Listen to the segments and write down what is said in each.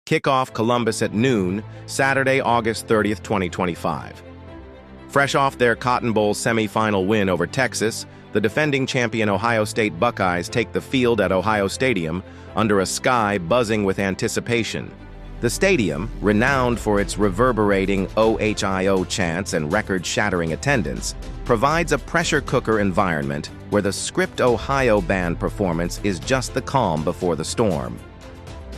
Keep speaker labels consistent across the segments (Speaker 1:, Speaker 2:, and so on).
Speaker 1: Kickoff Columbus at noon, Saturday, August 30th, 2025. Fresh off their Cotton Bowl semifinal win over Texas, the defending champion Ohio State Buckeyes take the field at Ohio Stadium under a sky buzzing with anticipation. The stadium, renowned for its reverberating OHIO chants and record-shattering attendance, provides a pressure cooker environment where the Script Ohio band performance is just the calm before the storm.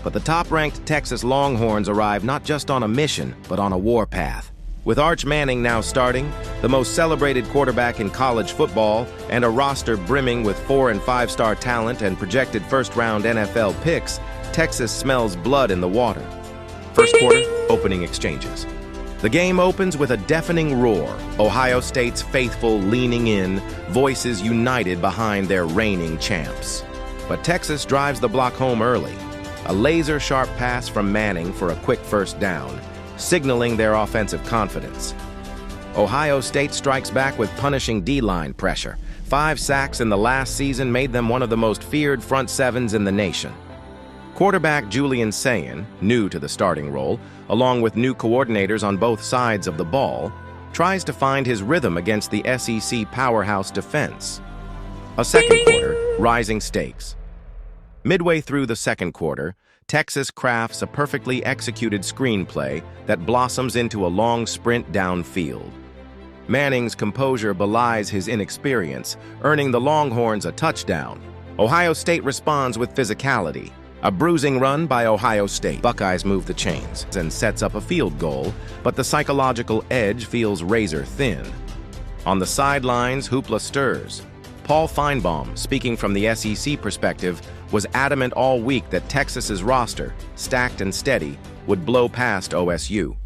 Speaker 1: But the top-ranked Texas Longhorns arrive not just on a mission, but on a warpath. With Arch Manning now starting, the most celebrated quarterback in college football, and a roster brimming with 4- and 5-star talent and projected first-round NFL picks, Texas smells blood in the water. First quarter, opening exchanges. The game opens with a deafening roar, Ohio State's faithful leaning in, voices united behind their reigning champs. But Texas drives the block home early. A laser-sharp pass from Manning for a quick first down, signaling their offensive confidence. Ohio State strikes back with punishing D-line pressure. 5 sacks in the last season made them one of the most feared front sevens in the nation. Quarterback Julian Sayin, new to the starting role, along with new coordinators on both sides of the ball, tries to find his rhythm against the SEC powerhouse defense. A second quarter, rising stakes. Midway through the second quarter, Texas crafts a perfectly executed screenplay that blossoms into a long sprint downfield. Manning's composure belies his inexperience, earning the Longhorns a touchdown. Ohio State responds with physicality. A bruising run by Ohio State. Buckeyes move the chains and sets up a field goal, but the psychological edge feels razor thin. On the sidelines, hoopla stirs. Paul Feinbaum, speaking from the SEC perspective, was adamant all week that Texas's roster, stacked and steady, would blow past OSU.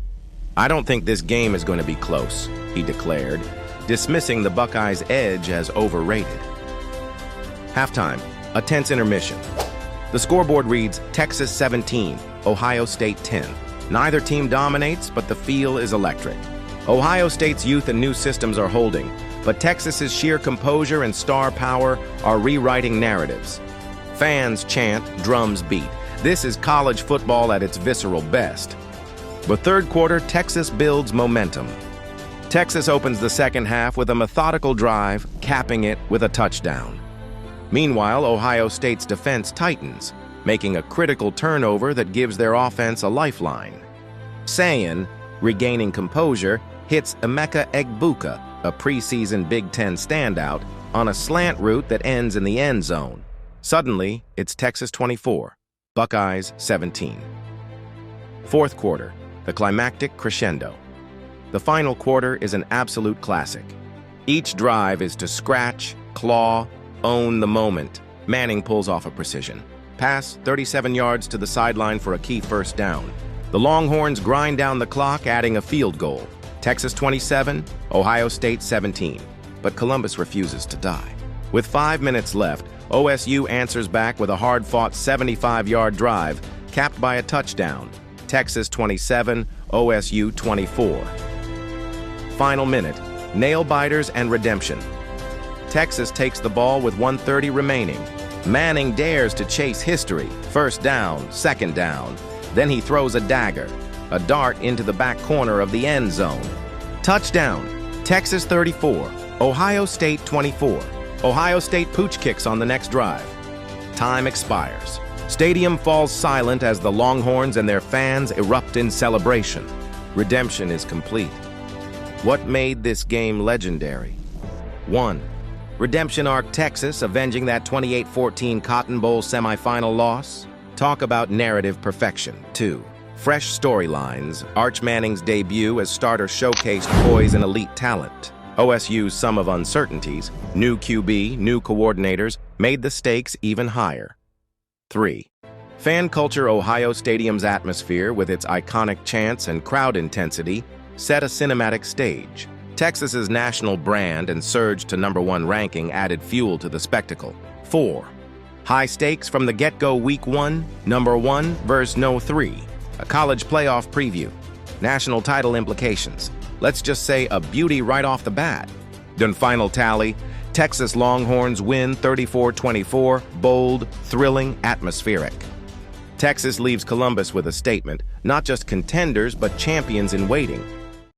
Speaker 1: "I don't think this game is going to be close," he declared, dismissing the Buckeyes' edge as overrated. Halftime, a tense intermission. The scoreboard reads Texas 17, Ohio State 10. Neither team dominates, but the feel is electric. Ohio State's youth and new systems are holding, but Texas's sheer composure and star power are rewriting narratives. Fans chant, drums beat. This is college football at its visceral best. But third quarter, Texas builds momentum. Texas opens the second half with a methodical drive, capping it with a touchdown. Meanwhile, Ohio State's defense tightens, making a critical turnover that gives their offense a lifeline. Sayin, regaining composure, hits Emeka Egbuka, a preseason Big Ten standout, on a slant route that ends in the end zone. Suddenly, it's Texas 24, Buckeyes 17. Fourth quarter, the climactic crescendo. The final quarter is an absolute classic. Each drive is to scratch, claw, own the moment. Manning pulls off a precision. Pass 37 yards to the sideline for a key first down. The Longhorns grind down the clock, adding a field goal. Texas 27, Ohio State 17. But Columbus refuses to die. With 5 minutes left, OSU answers back with a hard-fought 75-yard drive, capped by a touchdown. Texas 27, OSU 24. Final minute, nail-biters and redemption. Texas takes the ball with 1:30 remaining. Manning dares to chase history. First down, second down. Then he throws a dagger, a dart into the back corner of the end zone. Touchdown, Texas 34, Ohio State 24. Ohio State pooch kicks on the next drive. Time expires. Stadium falls silent as the Longhorns and their fans erupt in celebration. Redemption is complete. What made this game legendary? 1. Redemption arc Texas avenging that 28-14 Cotton Bowl semifinal loss. Talk about narrative perfection. 2. Fresh storylines. Arch Manning's debut as starter showcased poise and elite talent. OSU's sum of uncertainties, new QB, new coordinators, made the stakes even higher. 3. Fan culture. Ohio Stadium's atmosphere, with its iconic chants and crowd intensity, set a cinematic stage. Texas's national brand and surge to #1 ranking added fuel to the spectacle. 4. High stakes from the get-go week 1, #1 versus no 3. A college playoff preview. National title implications. Let's just say a beauty right off the bat. Then final tally, Texas Longhorns win 34-24, bold, thrilling, atmospheric. Texas leaves Columbus with a statement, not just contenders, but champions in waiting.